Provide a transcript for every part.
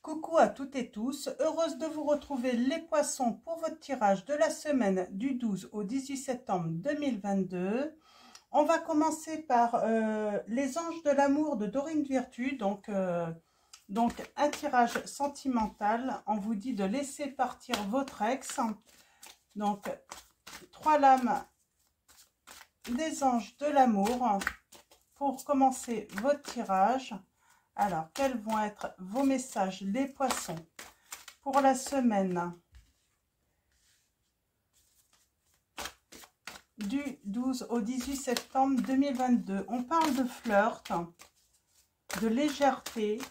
Coucou à toutes et tous, heureuse de vous retrouver les poissons pour votre tirage de la semaine du 12 au 18 septembre 2022. On va commencer par les anges de l'amour de Dorine Virtue, donc un tirage sentimental. On vous dit de laisser partir votre ex. Donc 3 lames des anges de l'amour pour commencer votre tirage. Alors, quels vont être vos messages, les poissons, pour la semaine du 12 au 18 septembre 2022? On parle de flirt, de légèreté.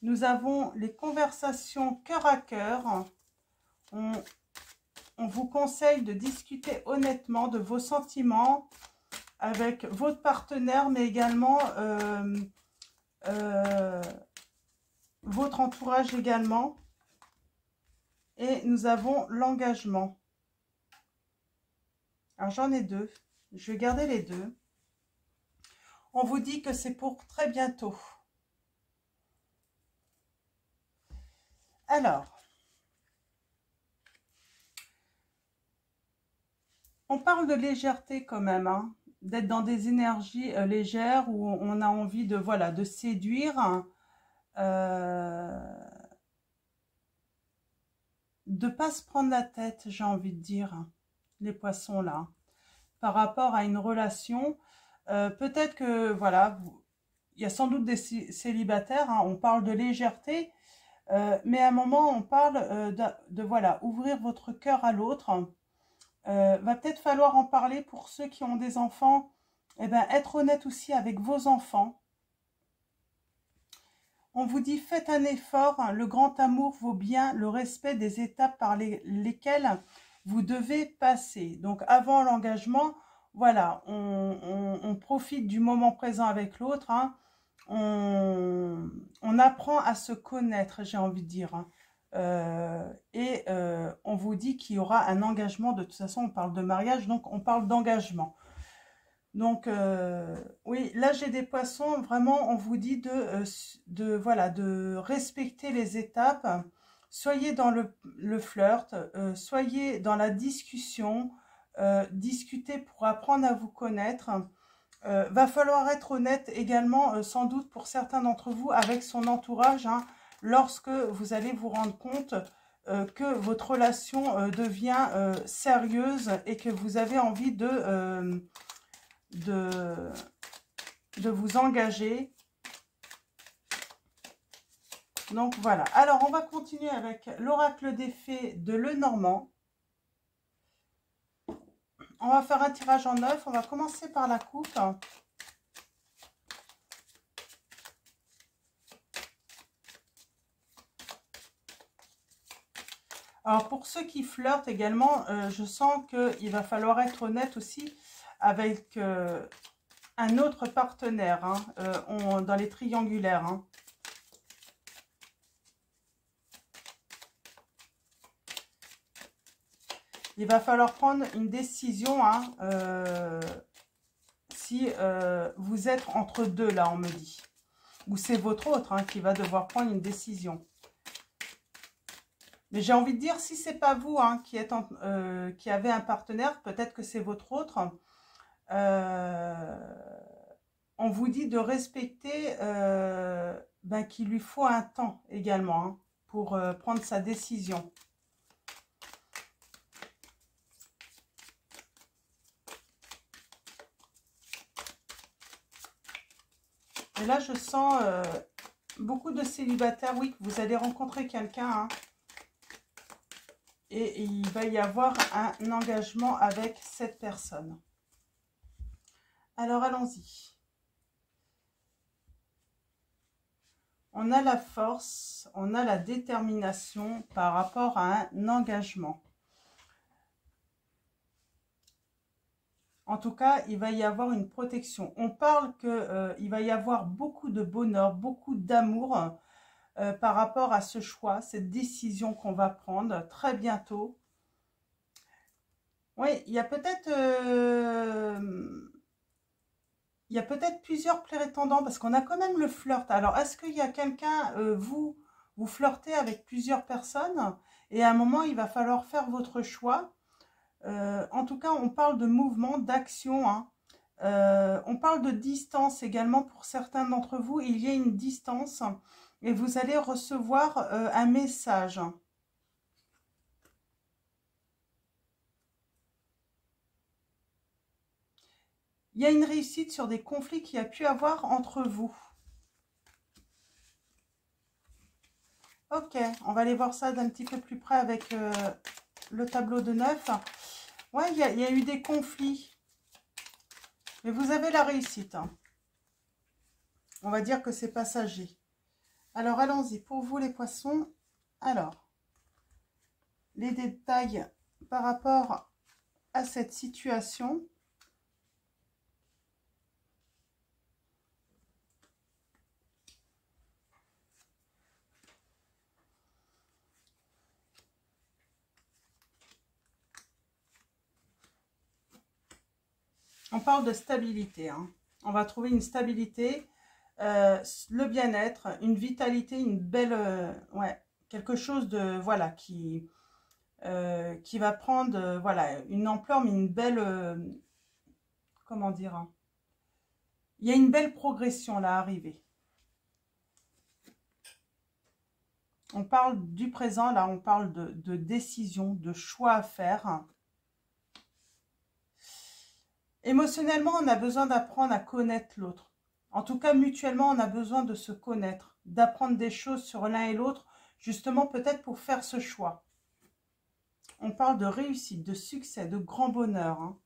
Nous avons les conversations cœur à cœur. On vous conseille de discuter honnêtement de vos sentiments avec votre partenaire, mais également votre entourage également. Et nous avons l'engagement. Alors j'en ai deux. Je vais garder les deux. On vous dit que c'est pour très bientôt. Alors, on parle de légèreté quand même, hein, d'être dans des énergies légères où on a envie de, voilà, de séduire, de pas se prendre la tête, j'ai envie de dire, les poissons là, par rapport à une relation. Peut-être que, voilà, il y a sans doute des célibataires, hein, on parle de légèreté, mais à un moment, on parle de voilà, ouvrir votre cœur à l'autre. Va peut-être falloir en parler pour ceux qui ont des enfants. Eh ben, être honnête aussi avec vos enfants. On vous dit, faites un effort. Hein, le grand amour vaut bien le respect des étapes par lesquelles vous devez passer. Donc, avant l'engagement, voilà, on profite du moment présent avec l'autre. Hein, on apprend à se connaître, j'ai envie de dire. Hein. On vous dit qu'il y aura un engagement. De toute façon, on parle de mariage, donc on parle d'engagement. Donc, oui, là, j'ai des poissons. Vraiment, on vous dit voilà, de respecter les étapes. Soyez dans le flirt, soyez dans la discussion. Discutez pour apprendre à vous connaître. Va falloir être honnête également, sans doute pour certains d'entre vous, avec son entourage, hein, lorsque vous allez vous rendre compte que votre relation devient sérieuse et que vous avez envie de vous engager. Donc voilà. Alors on va continuer avec l'oracle des fées de Lenormand. On va faire un tirage en 9. On va commencer par la coupe. Alors pour ceux qui flirtent également, je sens qu'il va falloir être honnête aussi avec un autre partenaire, hein, dans les triangulaires. Hein. Il va falloir prendre une décision, hein, si vous êtes entre deux, là, on me dit. Ou c'est votre autre, hein, qui va devoir prendre une décision. Mais j'ai envie de dire, si c'est pas vous, hein, qui avez un partenaire, peut-être que c'est votre autre. On vous dit de respecter qu'il lui faut un temps également, hein, pour prendre sa décision. Et là, je sens beaucoup de célibataires, oui, que vous allez rencontrer quelqu'un, hein, et il va y avoir un engagement avec cette personne. Alors, allons-y. On a la force, on a la détermination par rapport à un engagement. En tout cas, il va y avoir une protection. On parle qu'il va y avoir beaucoup de bonheur, beaucoup d'amour par rapport à ce choix, cette décision qu'on va prendre très bientôt. Oui, il y a peut-être il y a peut-être plusieurs prétendants parce qu'on a quand même le flirt. Alors, est-ce qu'il y a quelqu'un, vous flirtez avec plusieurs personnes et à un moment, il va falloir faire votre choix. En tout cas, on parle de mouvement, d'action, hein. On parle de distance également pour certains d'entre vous. Il y a une distance et vous allez recevoir un message. Il y a une réussite sur des conflits qu'il y a pu avoir entre vous. Ok, on va aller voir ça d'un petit peu plus près avec le tableau de 9. Ouais, il y a eu des conflits. Mais vous avez la réussite, hein. On va dire que c'est passager. Alors, allons-y. Pour vous, les poissons. Alors, les détails par rapport à cette situation. On parle de stabilité, hein. On va trouver une stabilité, le bien-être, une vitalité, une belle... ouais, quelque chose de... Voilà, qui va prendre voilà, une ampleur, mais une belle... comment dire, hein. Il y a une belle progression là, arrivée. On parle du présent, là, on parle de décision, de choix à faire. Émotionnellement, on a besoin d'apprendre à connaître l'autre. En tout cas, mutuellement, on a besoin de se connaître, d'apprendre des choses sur l'un et l'autre, justement peut-être pour faire ce choix. On parle de réussite, de succès, de grand bonheur, hein.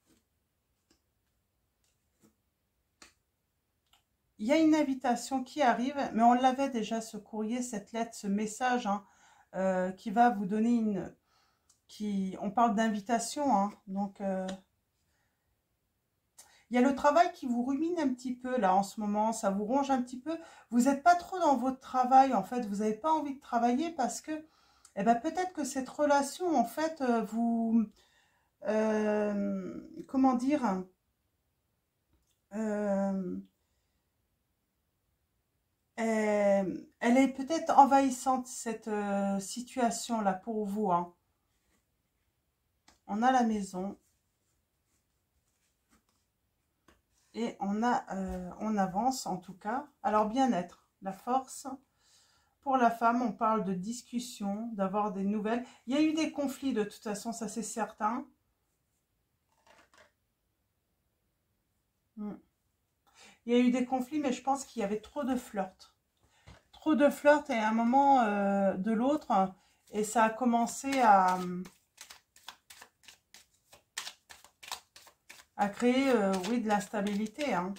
Il y a une invitation qui arrive, mais on l'avait déjà, ce courrier, cette lettre, ce message, hein, qui va vous donner une... on parle d'invitation, hein, donc... il y a le travail qui vous rumine un petit peu là en ce moment, ça vous ronge un petit peu. Vous n'êtes pas trop dans votre travail en fait, vous n'avez pas envie de travailler parce que eh ben, peut-être que cette relation en fait comment dire, euh, elle est peut-être envahissante cette situation là pour vous, hein. On a la maison. Et on avance en tout cas. Alors bien-être, la force. Pour la femme, on parle de discussion, d'avoir des nouvelles. Il y a eu des conflits de toute façon, ça c'est certain. Il y a eu des conflits, mais je pense qu'il y avait trop de flirt. Trop de flirt et à un moment de l'autre. Et ça a commencé à créer, oui, de l'instabilité, hein.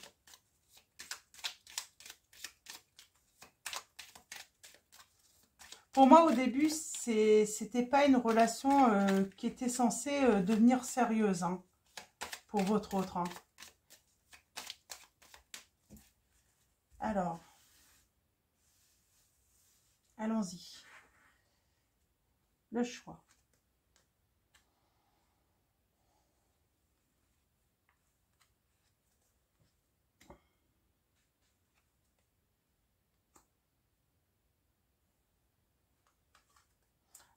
Pour moi, au début, c'était pas une relation qui était censée devenir sérieuse, hein, pour votre autre, hein. Alors, allons-y. Le choix.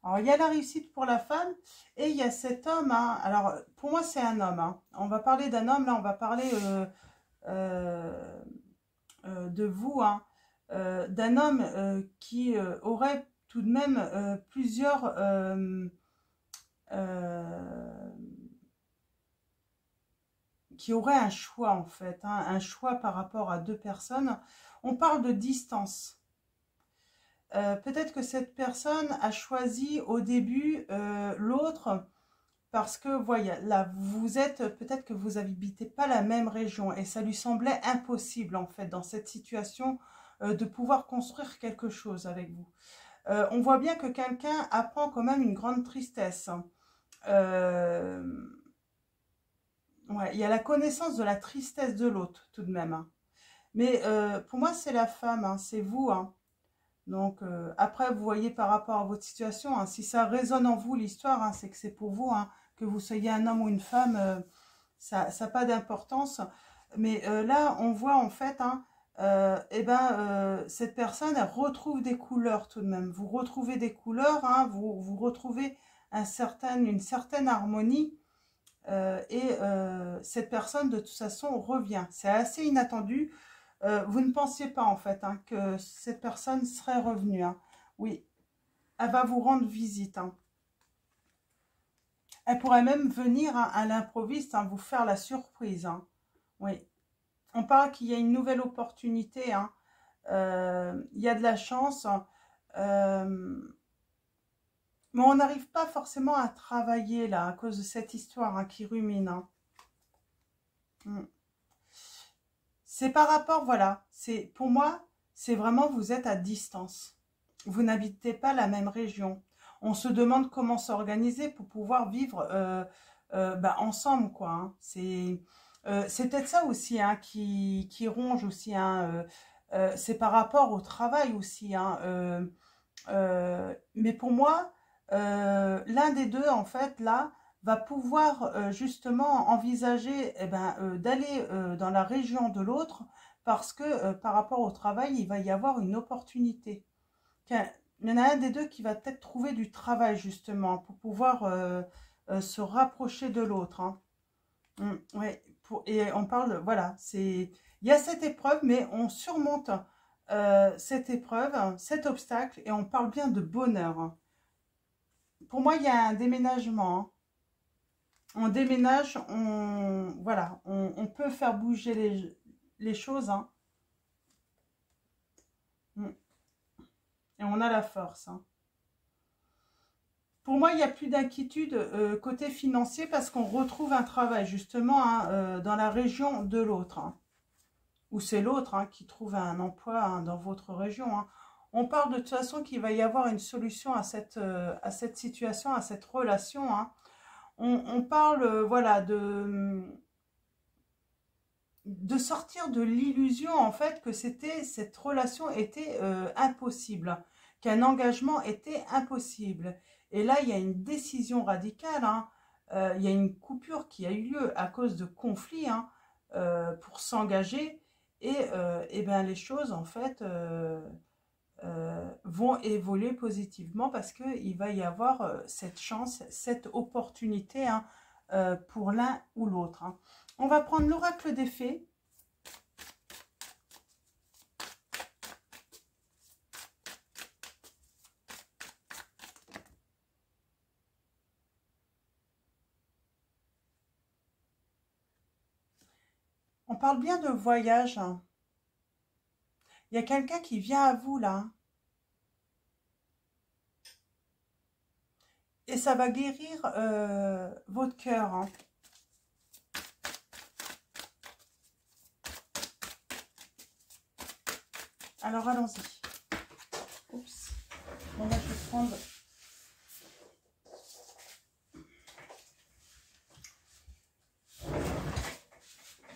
Alors, il y a la réussite pour la femme et il y a cet homme, hein. Alors, pour moi, c'est un homme, hein. On va parler d'un homme, là, on va parler de vous, hein. D'un homme qui aurait tout de même plusieurs... qui aurait un choix, en fait, hein, un choix par rapport à deux personnes. On parle de distance. Peut-être que cette personne a choisi au début l'autre parce que, voyez, là, vous êtes, peut-être que vous n'habitez pas la même région et ça lui semblait impossible, en fait, dans cette situation, de pouvoir construire quelque chose avec vous. On voit bien que quelqu'un apprend quand même une grande tristesse. Ouais, il y a la connaissance de la tristesse de l'autre, tout de même, hein. Mais pour moi, c'est la femme, hein, c'est vous, hein. Donc, après, vous voyez par rapport à votre situation, hein, si ça résonne en vous, l'histoire, hein, c'est que c'est pour vous, hein, que vous soyez un homme ou une femme, ça n'a pas d'importance. Mais là, on voit en fait, hein, cette personne, elle retrouve des couleurs tout de même. Vous retrouvez des couleurs, hein, vous retrouvez une certaine harmonie. Cette personne, de toute façon, revient. C'est assez inattendu. Vous ne pensiez pas, en fait, hein, que cette personne serait revenue. Hein. Oui, elle va vous rendre visite. Hein. Elle pourrait même venir, hein, à l'improviste, hein, vous faire la surprise. Hein. Oui. On parle qu'il y a une nouvelle opportunité. Hein. Il y a de la chance. Mais on n'arrive pas forcément à travailler, là, à cause de cette histoire, hein, qui rumine. Hein. Mm. C'est par rapport, voilà, pour moi, c'est vraiment, vous êtes à distance. Vous n'habitez pas la même région. On se demande comment s'organiser pour pouvoir vivre ensemble, quoi. Hein. C'est peut-être ça aussi, hein, qui ronge aussi. Hein, c'est par rapport au travail aussi. Hein, mais pour moi, l'un des deux, en fait, là, va pouvoir justement envisager d'aller dans la région de l'autre parce que par rapport au travail, il va y avoir une opportunité. Il y en a un des deux qui va peut-être trouver du travail justement pour pouvoir se rapprocher de l'autre. Hein. Ouais, et on parle, voilà, il y a cette épreuve, mais on surmonte cette épreuve, cet obstacle, et on parle bien de bonheur. Hein. Pour moi, il y a un déménagement. Hein. On déménage, voilà, on peut faire bouger les choses. Hein. Et on a la force. Hein. Pour moi, il n'y a plus d'inquiétude côté financier parce qu'on retrouve un travail justement, hein, dans la région de l'autre. Hein. Ou c'est l'autre, hein, qui trouve un emploi, hein, dans votre région. Hein. On parle de toute façon qu'il va y avoir une solution à cette situation, à cette relation. Hein. On parle, voilà, de sortir de l'illusion, en fait, que cette relation était impossible, qu'un engagement était impossible. Et là, il y a une décision radicale. Hein. Il y a une coupure qui a eu lieu à cause de conflits, hein, pour s'engager. Et ben, les choses, en fait, vont évoluer positivement parce qu'il va y avoir cette chance, cette opportunité, hein, pour l'un ou l'autre. Hein. On va prendre l'oracle des fées. On parle bien de voyage. Hein. Il y a quelqu'un qui vient à vous là. Et ça va guérir votre cœur. Hein. Alors allons-y. Oups. Bon là je vais prendre...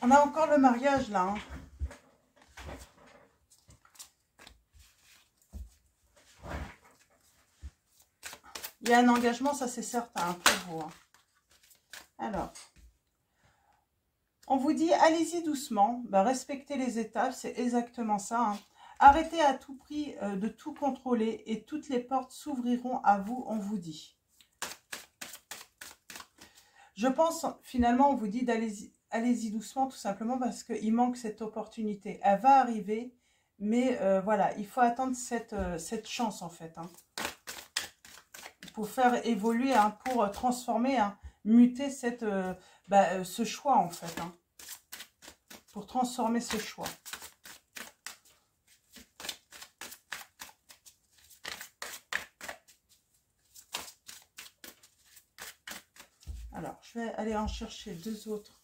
On a encore le mariage là. Hein. Il y a un engagement, ça c'est certain, hein, pour vous. Hein. Alors, on vous dit, allez-y doucement, respectez les étapes, c'est exactement ça. Hein. Arrêtez à tout prix de tout contrôler et toutes les portes s'ouvriront à vous, on vous dit. Je pense, finalement, on vous dit allez-y doucement, tout simplement parce qu'il manque cette opportunité. Elle va arriver, mais voilà, il faut attendre cette chance, en fait. Hein. Pour faire évoluer, hein, pour transformer, hein, muter ce choix, en fait. Hein, pour transformer ce choix. Alors, je vais aller en chercher deux autres.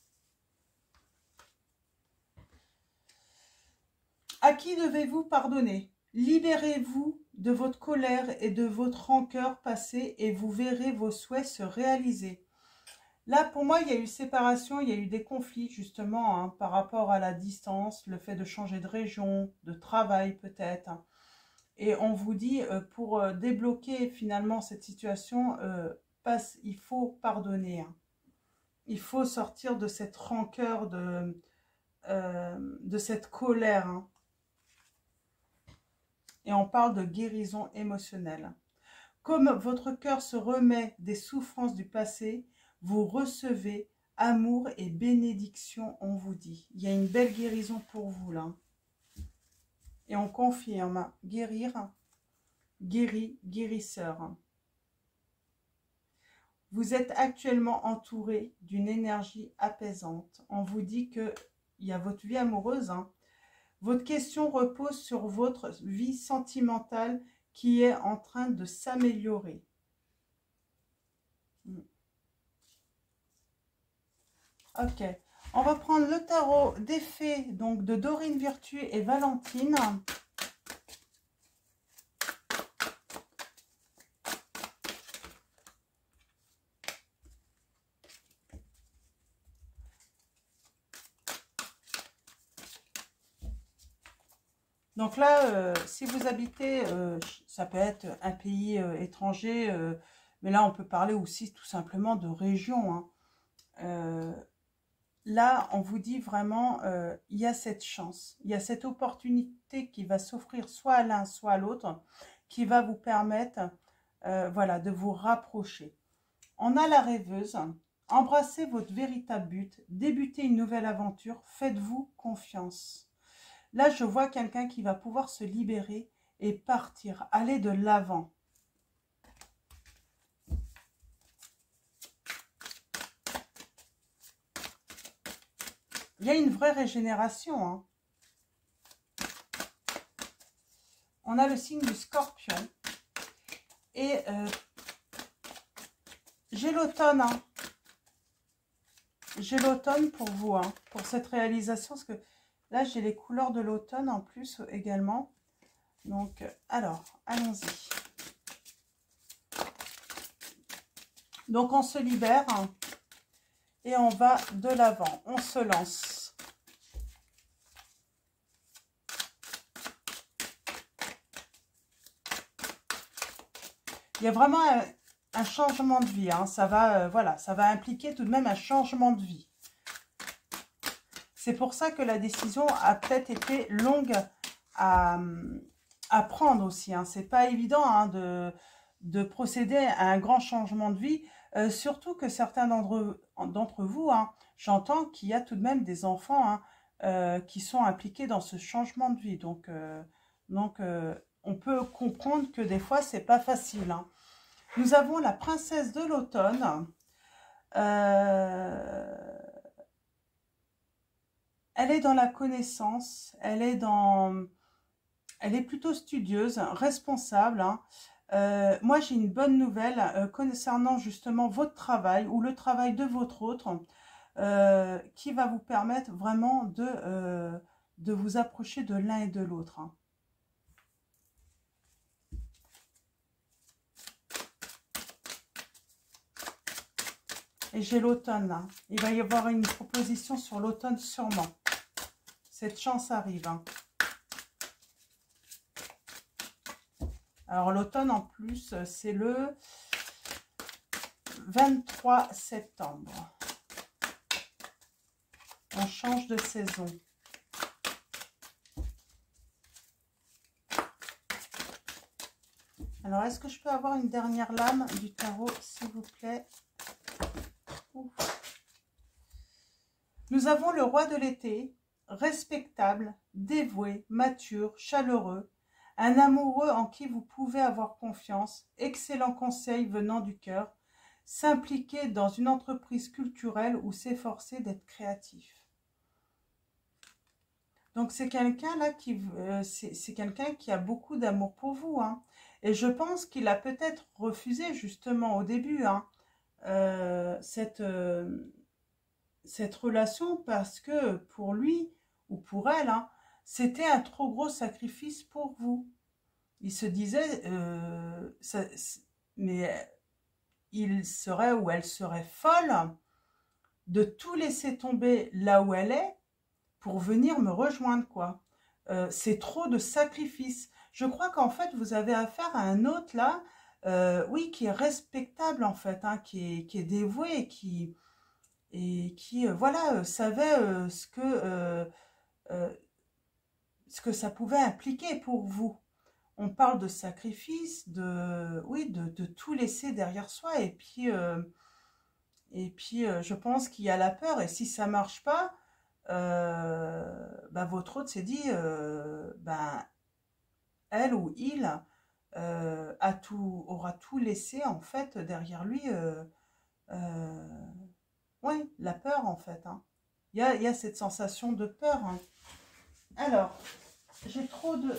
À qui devez-vous pardonner? Libérez-vous de votre colère et de votre rancœur passée et vous verrez vos souhaits se réaliser. Là, pour moi, il y a eu séparation, il y a eu des conflits, justement, hein, par rapport à la distance, le fait de changer de région, de travail peut-être. Hein. Et on vous dit, pour débloquer finalement cette situation, il faut pardonner. Hein. Il faut sortir de cette rancœur, de cette colère, hein. Et on parle de guérison émotionnelle. Comme votre cœur se remet des souffrances du passé, vous recevez amour et bénédiction, on vous dit. Il y a une belle guérison pour vous là. Et on confirme, guérir, guéri, guérisseur. Vous êtes actuellement entouré d'une énergie apaisante. On vous dit qu'il y a votre vie amoureuse, hein. Votre question repose sur votre vie sentimentale qui est en train de s'améliorer. Ok, on va prendre le tarot des fées, donc de Dorine Virtue et Valentine. Donc là, si vous habitez, ça peut être un pays étranger, mais là on peut parler aussi tout simplement de région, hein. Là, on vous dit vraiment, il y a cette chance, il y a cette opportunité qui va s'offrir soit à l'un, soit à l'autre, qui va vous permettre, voilà, de vous rapprocher. On a la rêveuse, embrassez votre véritable but, débutez une nouvelle aventure, faites-vous confiance. Là, je vois quelqu'un qui va pouvoir se libérer et partir, aller de l'avant. Il y a une vraie régénération, hein. On a le signe du Scorpion. Et j'ai l'automne, hein. J'ai l'automne pour vous, hein, pour cette réalisation. Parce que là, j'ai les couleurs de l'automne en plus également. Donc, alors, allons-y. Donc, on se libère. Et on va de l'avant. On se lance. Il y a vraiment un changement de vie, hein. Ça va, voilà, ça va impliquer tout de même un changement de vie. C'est pour ça que la décision a peut-être été longue à prendre aussi, hein. C'est pas évident, hein, de procéder à un grand changement de vie, surtout que certains d'entre vous, hein, j'entends qu'il y a tout de même des enfants, hein, qui sont impliqués dans ce changement de vie. Donc on peut comprendre que des fois, c'est pas facile, hein. Nous avons la princesse de l'automne. Elle est dans la connaissance, elle est plutôt studieuse, responsable, hein. Moi, j'ai une bonne nouvelle concernant justement votre travail ou le travail de votre autre, qui va vous permettre vraiment de vous approcher de l'un et de l'autre, hein. Et j'ai l'automne là. Il va y avoir une proposition sur l'automne sûrement. Cette chance arrive, hein. Alors l'automne en plus, c'est le 23 septembre. On change de saison. Alors, est-ce que je peux avoir une dernière lame du tarot, s'il vous plaît? Ouf. Nous avons le roi de l'été, respectable, dévoué, mature, chaleureux, un amoureux en qui vous pouvez avoir confiance, excellent conseil venant du cœur, s'impliquer dans une entreprise culturelle ou s'efforcer d'être créatif. Donc c'est quelqu'un là c'est quelqu'un qui a beaucoup d'amour pour vous, hein. Et je pense qu'il a peut-être refusé justement au début, hein, cette relation parce que pour lui ou pour elle, hein, c'était un trop gros sacrifice pour vous. Il se disait, mais il serait ou elle serait folle de tout laisser tomber là où elle est pour venir me rejoindre, quoi. C'est trop de sacrifices. Je crois qu'en fait, vous avez affaire à un autre, là, oui, qui est respectable, en fait, hein, qui est dévoué, et qui, voilà, savait ce que ça pouvait impliquer pour vous. On parle de sacrifice, oui, de tout laisser derrière soi. Et puis je pense qu'il y a la peur. Et si ça marche pas, bah, votre hôte s'est dit, ben, elle ou il aura tout laissé en fait derrière lui. Oui, la peur en fait. Hein. Il y a cette sensation de peur. Hein. Alors, j'ai trop de...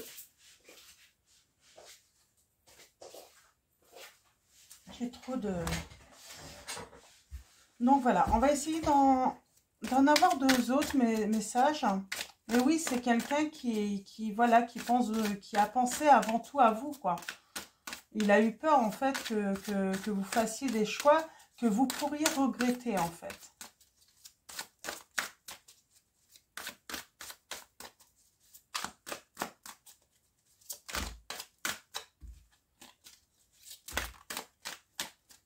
Donc voilà, on va essayer d'en avoir deux autres messages. Mais oui, c'est quelqu'un voilà, qui a pensé avant tout à vous, quoi. Il a eu peur, en fait, que vous fassiez des choix que vous pourriez regretter, en fait.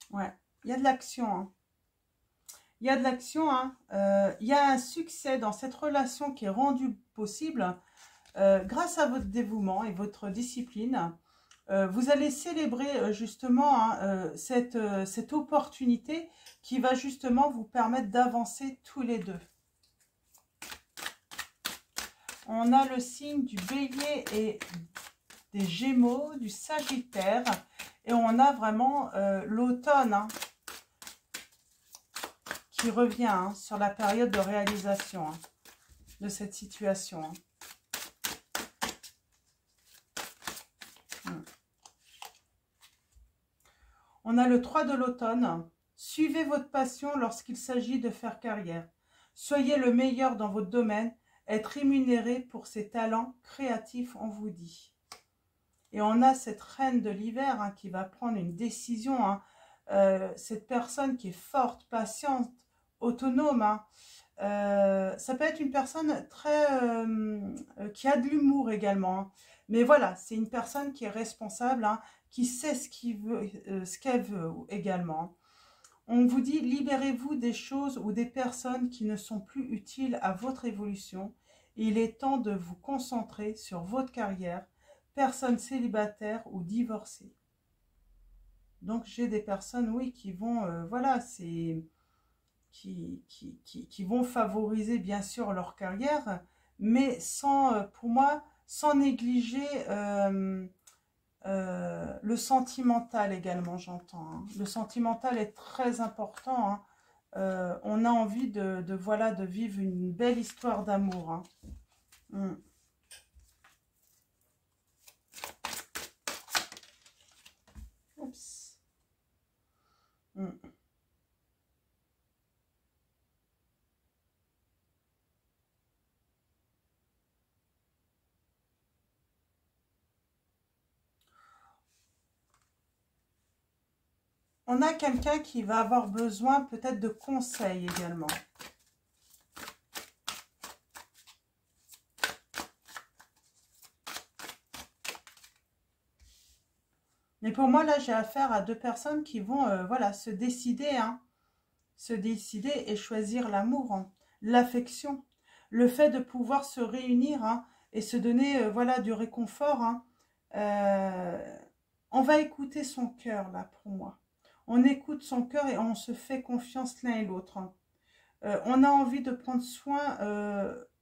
Ouais, il y a de l'action, hein. Il y a de l'action, hein. Il y a un succès dans cette relation qui est rendu possible grâce à votre dévouement et votre discipline. Vous allez célébrer justement hein, cette opportunité qui va justement vous permettre d'avancer tous les deux. On a le signe du Bélier et des Gémeaux, du Sagittaire, et on a vraiment l'automne hein, qui revient hein, sur la période de réalisation hein, de cette situation. Hein. On a le 3 de l'automne. Suivez votre passion lorsqu'il s'agit de faire carrière. Soyez le meilleur dans votre domaine. Être rémunéré pour ses talents créatifs, on vous dit. Et on a cette reine de l'hiver hein, qui va prendre une décision. Hein. Cette personne qui est forte, patiente, autonome. Hein. Ça peut être une personne qui a de l'humour également. Hein. Mais voilà, c'est une personne qui est responsable, hein, qui sait ce qu'elle veut également. On vous dit, libérez-vous des choses ou des personnes qui ne sont plus utiles à votre évolution. Il est temps de vous concentrer sur votre carrière, personnes célibataires ou divorcées. Donc, j'ai des personnes, oui, qui vont, voilà, qui vont favoriser, bien sûr, leur carrière, mais pour moi, sans négliger le sentimental également, j'entends. Hein. Le sentimental est très important. Hein. On a envie voilà, de vivre une belle histoire d'amour. Hein. Oups. On a quelqu'un qui va avoir besoin peut-être de conseils également. Mais pour moi, là, j'ai affaire à deux personnes qui vont voilà, se décider. Hein, se décider et choisir l'amour, hein, l'affection. Le fait de pouvoir se réunir hein, et se donner voilà, du réconfort. Hein, on va écouter son cœur, là, pour moi. On écoute son cœur et on se fait confiance l'un et l'autre. Hein. On a envie de prendre soin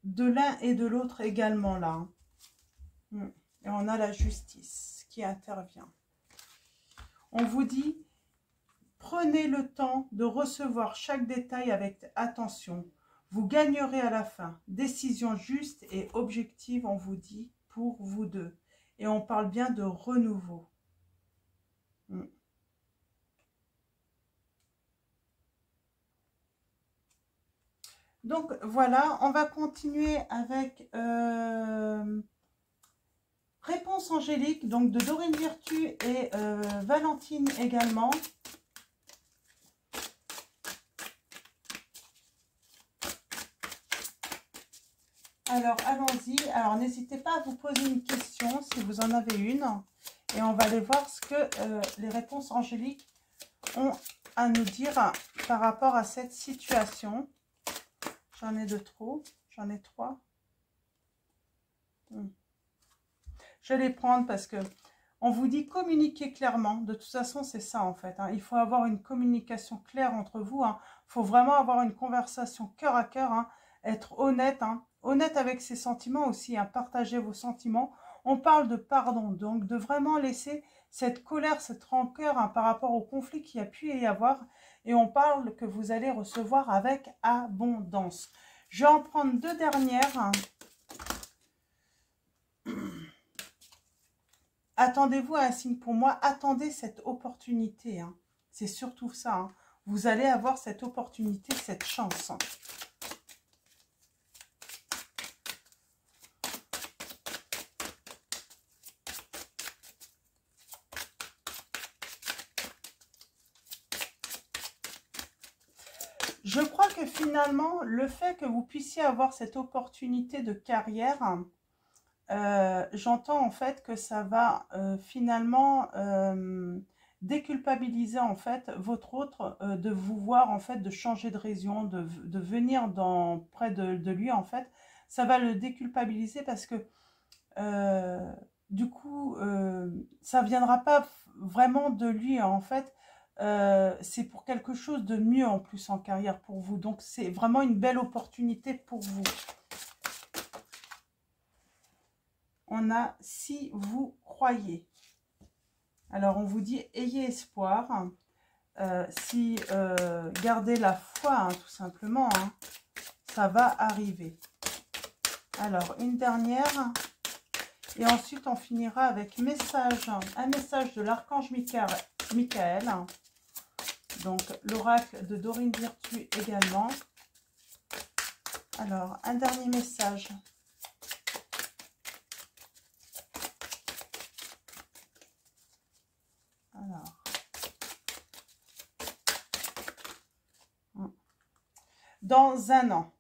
de l'un et de l'autre également, là. Hein. Et on a la justice qui intervient. On vous dit, prenez le temps de recevoir chaque détail avec attention. Vous gagnerez à la fin. Décision juste et objective, on vous dit, pour vous deux. Et on parle bien de renouveau. Donc voilà, on va continuer avec réponse angélique, donc de Dorine Virtue et Valentine également. Alors, allons-y. Alors, n'hésitez pas à vous poser une question si vous en avez une. Et on va aller voir ce que les réponses angéliques ont à nous dire par rapport à cette situation? J'en ai de trop, j'en ai 3. Je vais les prendre parce que on vous dit communiquer clairement. De toute façon, c'est ça en fait. Hein. Il faut avoir une communication claire entre vous. Il faut vraiment avoir une conversation cœur à cœur. Être honnête. Honnête avec ses sentiments aussi. Partager vos sentiments. On parle de pardon. Donc, de vraiment laisser cette colère, cette rancœur par rapport au conflit qu'il y a pu y avoir. Et on parle que vous allez recevoir avec abondance. Je vais en prendre 2 dernières. Attendez-vous à un signe pour moi, attendez cette opportunité. C'est surtout ça. Vous allez avoir cette opportunité, cette chance. Je crois que finalement, le fait que vous puissiez avoir cette opportunité de carrière, j'entends en fait que ça va finalement déculpabiliser en fait votre autre de vous voir en fait de changer de région, de venir près de lui en fait. Ça va le déculpabiliser parce que du coup ça viendra pas vraiment de lui en fait. C'est pour quelque chose de mieux en plus en carrière pour vous. Donc c'est vraiment une belle opportunité pour vous. On a si vous croyez. Alors, on vous dit, ayez espoir. Gardez la foi, tout simplement. Ça va arriver. Alors, une dernière. Et ensuite, on finira avec un message de l'archange Michael. Donc, l'oracle de Dorine Virtue également. Alors, un dernier message. Alors, dans un an.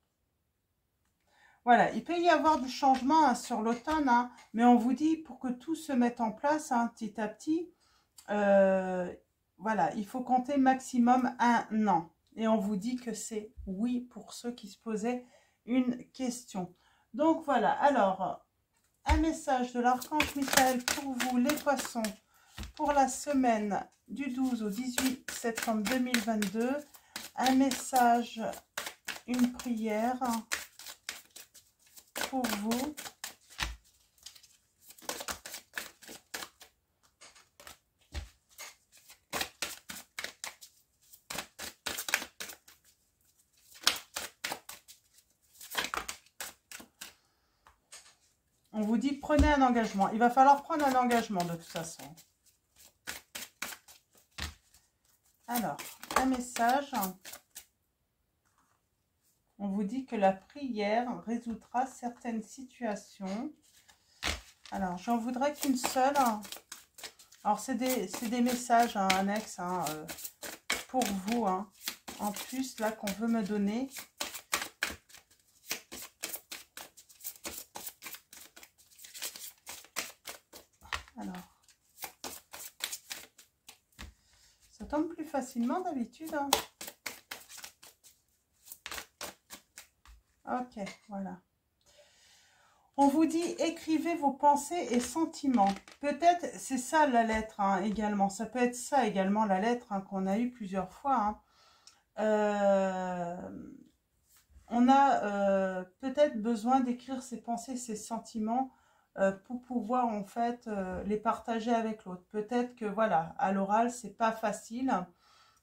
Voilà, il peut y avoir du changement sur l'automne, mais on vous dit pour que tout se mette en place petit à petit, voilà, il faut compter maximum 1 an. Et on vous dit que c'est oui pour ceux qui se posaient une question. Donc voilà, alors, un message de l'archange Michael pour vous les poissons, pour la semaine du 12 au 18 septembre 2022. Un message, une prière pour vous. On vous dit, prenez un engagement. Il va falloir prendre un engagement de toute façon. Alors, un message. On vous dit que la prière résoudra certaines situations. Alors, j'en voudrais qu'une seule. Alors, c'est des messages annexes pour vous. En plus, là, qu'on veut me donner. Alors, ça tombe plus facilement d'habitude. Ok, voilà. On vous dit, écrivez vos pensées et sentiments. Peut-être, c'est ça la lettre également. Ça peut être ça également la lettre qu'on a eu plusieurs fois. On a peut-être besoin d'écrire ses pensées, ses sentiments pour pouvoir en fait les partager avec l'autre. Peut-être que voilà, à l'oral, c'est pas facile.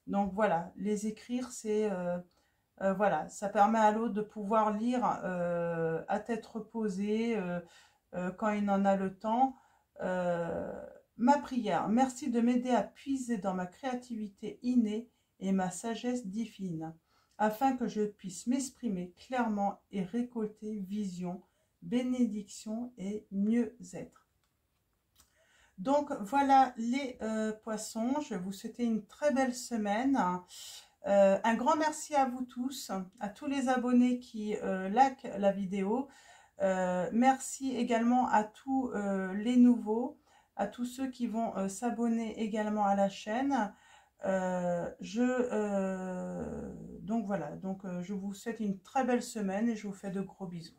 Donc voilà, les écrire, c'est... voilà, ça permet à l'autre de pouvoir lire à tête reposée quand il en a le temps. Ma prière, merci de m'aider à puiser dans ma créativité innée et ma sagesse divine, afin que je puisse m'exprimer clairement et récolter vision, bénédiction et mieux-être. Donc voilà les poissons, je vais vous souhaiter une très belle semaine. Un grand merci à vous tous, à tous les abonnés qui likent la vidéo. Merci également à tous les nouveaux, à tous ceux qui vont s'abonner également à la chaîne. Donc voilà, donc je vous souhaite une très belle semaine et je vous fais de gros bisous.